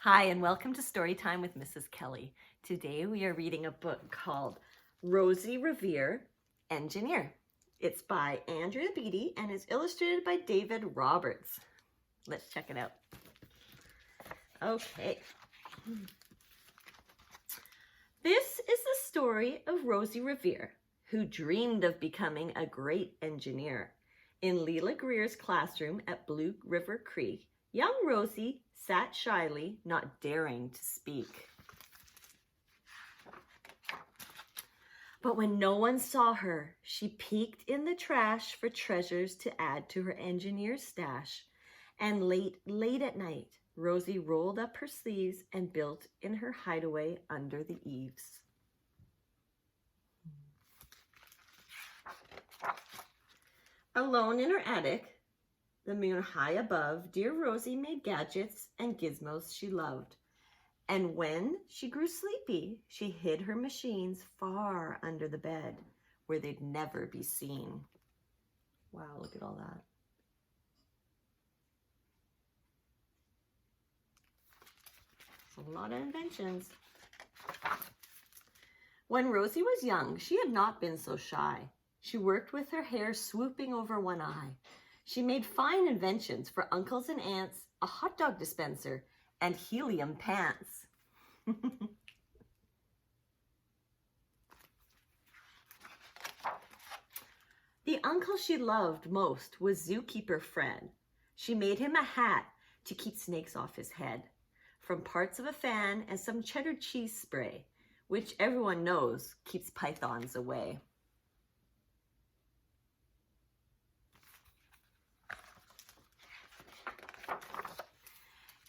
Hi, and welcome to Storytime with Mrs. Kelly. Today we are reading a book called Rosie, Revere, Engineer. It's by Andrea Beatty and is illustrated by David Roberts. Let's check it out. Okay. This is the story of Rosie Revere, who dreamed of becoming a great engineer. In Leela Greer's classroom at Blue River Creek, young Rosie sat shyly, not daring to speak. But when no one saw her, she peeked in the trash for treasures to add to her engineer's stash. And late at night, Rosie rolled up her sleeves and built in her hideaway under the eaves. Alone in her attic, the moon high above, dear Rosie made gadgets and gizmos she loved. And when she grew sleepy, she hid her machines far under the bed where they'd never be seen. Wow, look at all that. It's a lot of inventions. When Rosie was young, she had not been so shy. She worked with her hair swooping over one eye. She made fine inventions for uncles and aunts, a hot dog dispenser, and helium pants. The uncle she loved most was zookeeper Fred. She made him a hat to keep snakes off his head, from parts of a fan and some cheddar cheese spray, which everyone knows keeps pythons away.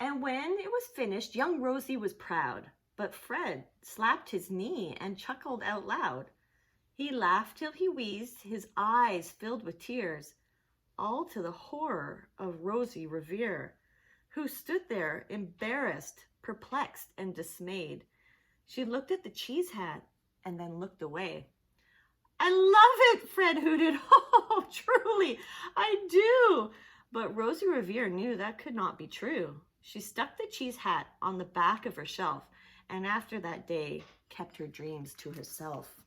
And when it was finished, young Rosie was proud, but Fred slapped his knee and chuckled out loud. He laughed till he wheezed, his eyes filled with tears, all to the horror of Rosie Revere, who stood there embarrassed, perplexed, and dismayed. She looked at the cheese hat and then looked away. "I love it," Fred hooted. "Oh, truly, I do." But Rosie Revere knew that could not be true. She stuck the cheese hat on the back of her shelf, and after that day, kept her dreams to herself.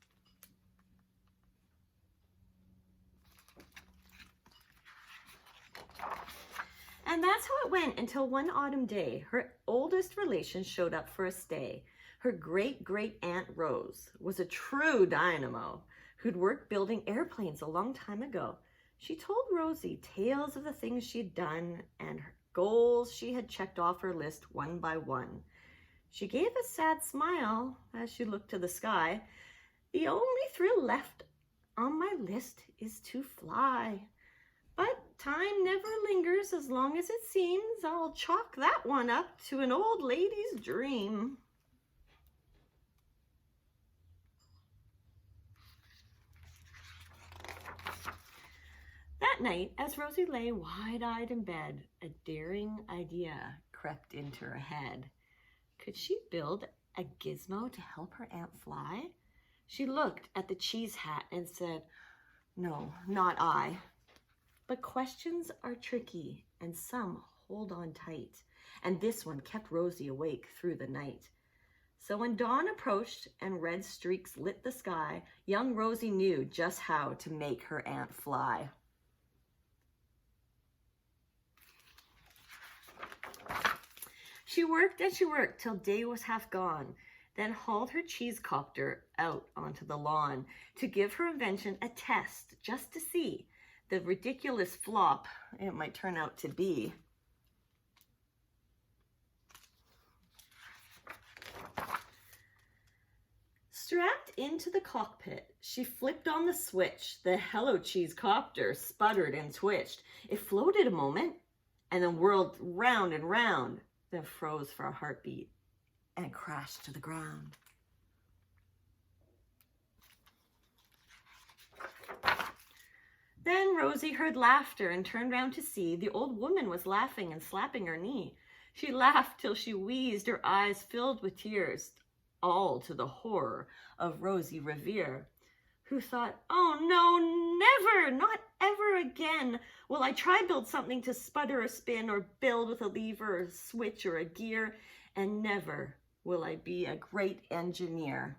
And that's how it went until one autumn day, her oldest relation showed up for a stay. Her great-great-aunt Rose was a true dynamo who'd worked building airplanes a long time ago. She told Rosie tales of the things she'd done and her goals she had checked off her list one by one. She gave a sad smile as she looked to the sky. "The only thrill left on my list is to fly. But time never lingers as long as it seems. I'll chalk that one up to an old lady's dream." That night, as Rosie lay wide-eyed in bed, a daring idea crept into her head. Could she build a gizmo to help her aunt fly? She looked at the cheese hat and said, "No, not I." But questions are tricky, and some hold on tight, and this one kept Rosie awake through the night. So when dawn approached and red streaks lit the sky, young Rosie knew just how to make her aunt fly. She worked and she worked till day was half gone, then hauled her cheese copter out onto the lawn to give her invention a test just to see the ridiculous flop it might turn out to be. Strapped into the cockpit, she flipped on the switch. The Hello Cheese copter sputtered and twitched. It floated a moment and then whirled round and round, then froze for a heartbeat and crashed to the ground. Then Rosie heard laughter and turned round to see the old woman was laughing and slapping her knee. She laughed till she wheezed, her eyes filled with tears, all to the horror of Rosie Revere, who thought, "Oh no, never, not ever again will I try build something to sputter or spin or build with a lever or a switch or a gear. and never will I be a great engineer.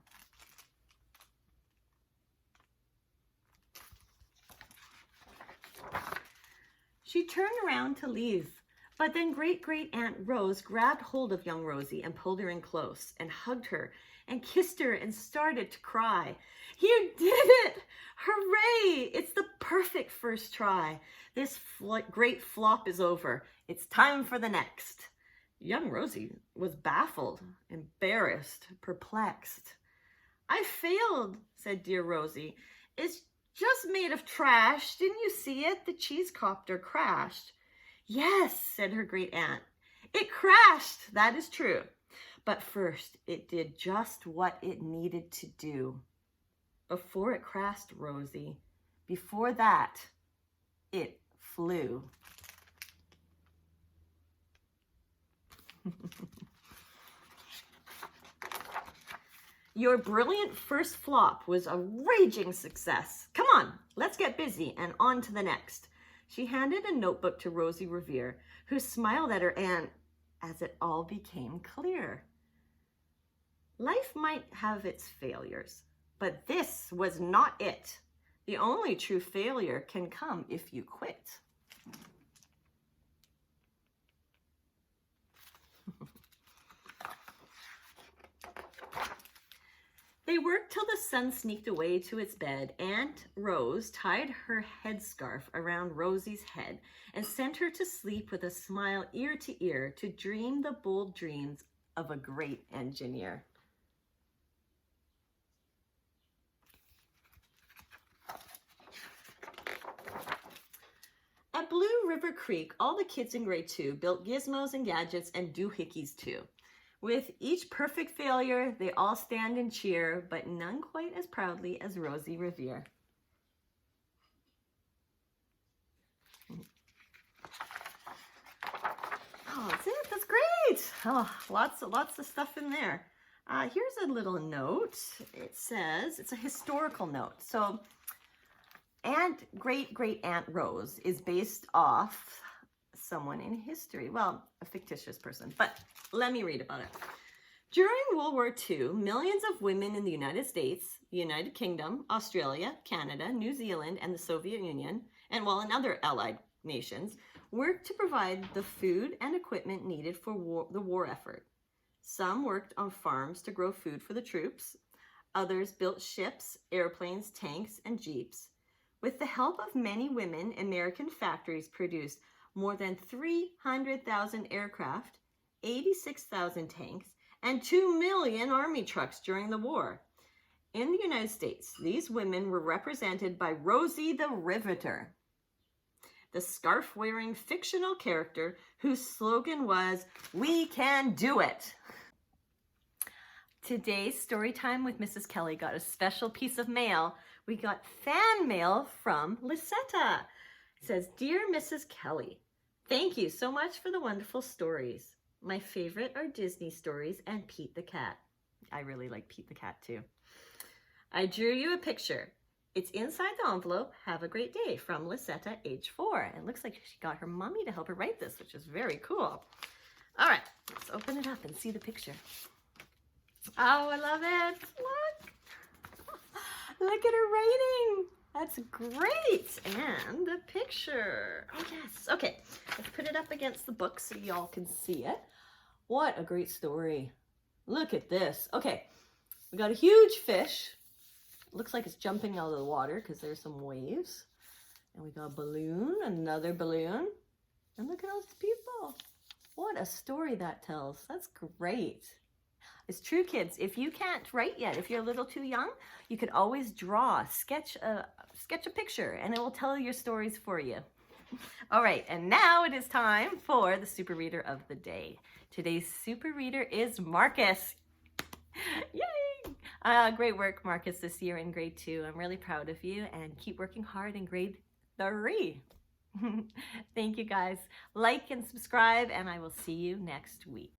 She turned around to leave, but then Great-Great-Aunt Rose grabbed hold of young Rosie and pulled her in close and hugged her and kissed her and started to cry. You did it! Hooray! It's the perfect first try. This great flop is over. It's time for the next. Young Rosie was baffled, embarrassed, perplexed. I failed, said dear Rosie. It's just made of trash. Didn't you see it? The cheese copter crashed. Yes, said her great aunt. It crashed, that is true. But first, it did just what it needed to do. Before it crashed, Rosie, before that, it flew. Your brilliant first flop was a raging success. Come on, let's get busy and on to the next. She handed a notebook to Rosie Revere, who smiled at her aunt as it all became clear. Life might have its failures, but this was not it. The only true failure can come if you quit. They worked till the sun sneaked away to its bed. Aunt Rose tied her headscarf around Rosie's head and sent her to sleep with a smile ear to ear to dream the bold dreams of a great engineer. At Blue River Creek, all the kids in grade 2 built gizmos and gadgets and doohickeys too. With each perfect failure, they all stand and cheer, but none quite as proudly as Rosie Revere. Oh, that's it. That's great. Oh, lots of stuff in there. Here's a little note. It says, it's a historical note. So, Great-Great-Aunt Rose is based off someone in history. Well, a fictitious person, but let me read about it. During World War II, millions of women in the United States, the United Kingdom, Australia, Canada, New Zealand, and the Soviet Union, and in other allied nations, worked to provide the food and equipment needed for the war effort. Some worked on farms to grow food for the troops. Others built ships, airplanes, tanks, and jeeps. With the help of many women, American factories produced more than 300,000 aircraft, 86,000 tanks, and 2 million army trucks during the war. In the United States, these women were represented by Rosie the Riveter, the scarf-wearing fictional character whose slogan was, "We can do it." Today's story time with Mrs. Kelly got a special piece of mail. We got fan mail from Lisetta. It says, "Dear Mrs. Kelly, thank you so much for the wonderful stories. My favorite are Disney stories and Pete the Cat." I really like Pete the Cat too. "I drew you a picture. It's inside the envelope. Have a great day, from Lisetta, age 4. It looks like she got her mommy to help her write this, which is very cool. All right, let's open it up and see the picture. Oh, I love it. Look. Look at her writing. That's great. And the picture. Oh, yes. Okay, let's put it up against the book so y'all can see it. What a great story. Look at this. Okay, we got a huge fish. Looks like it's jumping out of the water because there's some waves. And we got a balloon, another balloon. And look at all these people. What a story that tells. That's great. It's true, kids. If you can't write yet, if you're a little too young, you could always draw, sketch a picture, and it will tell your stories for you. All right, and now it is time for the super reader of the day. Today's super reader is Marcus. Yay! Great work, Marcus, this year in grade 2. I'm really proud of you, and keep working hard in grade 3. Thank you, guys. Like and subscribe, and I will see you next week.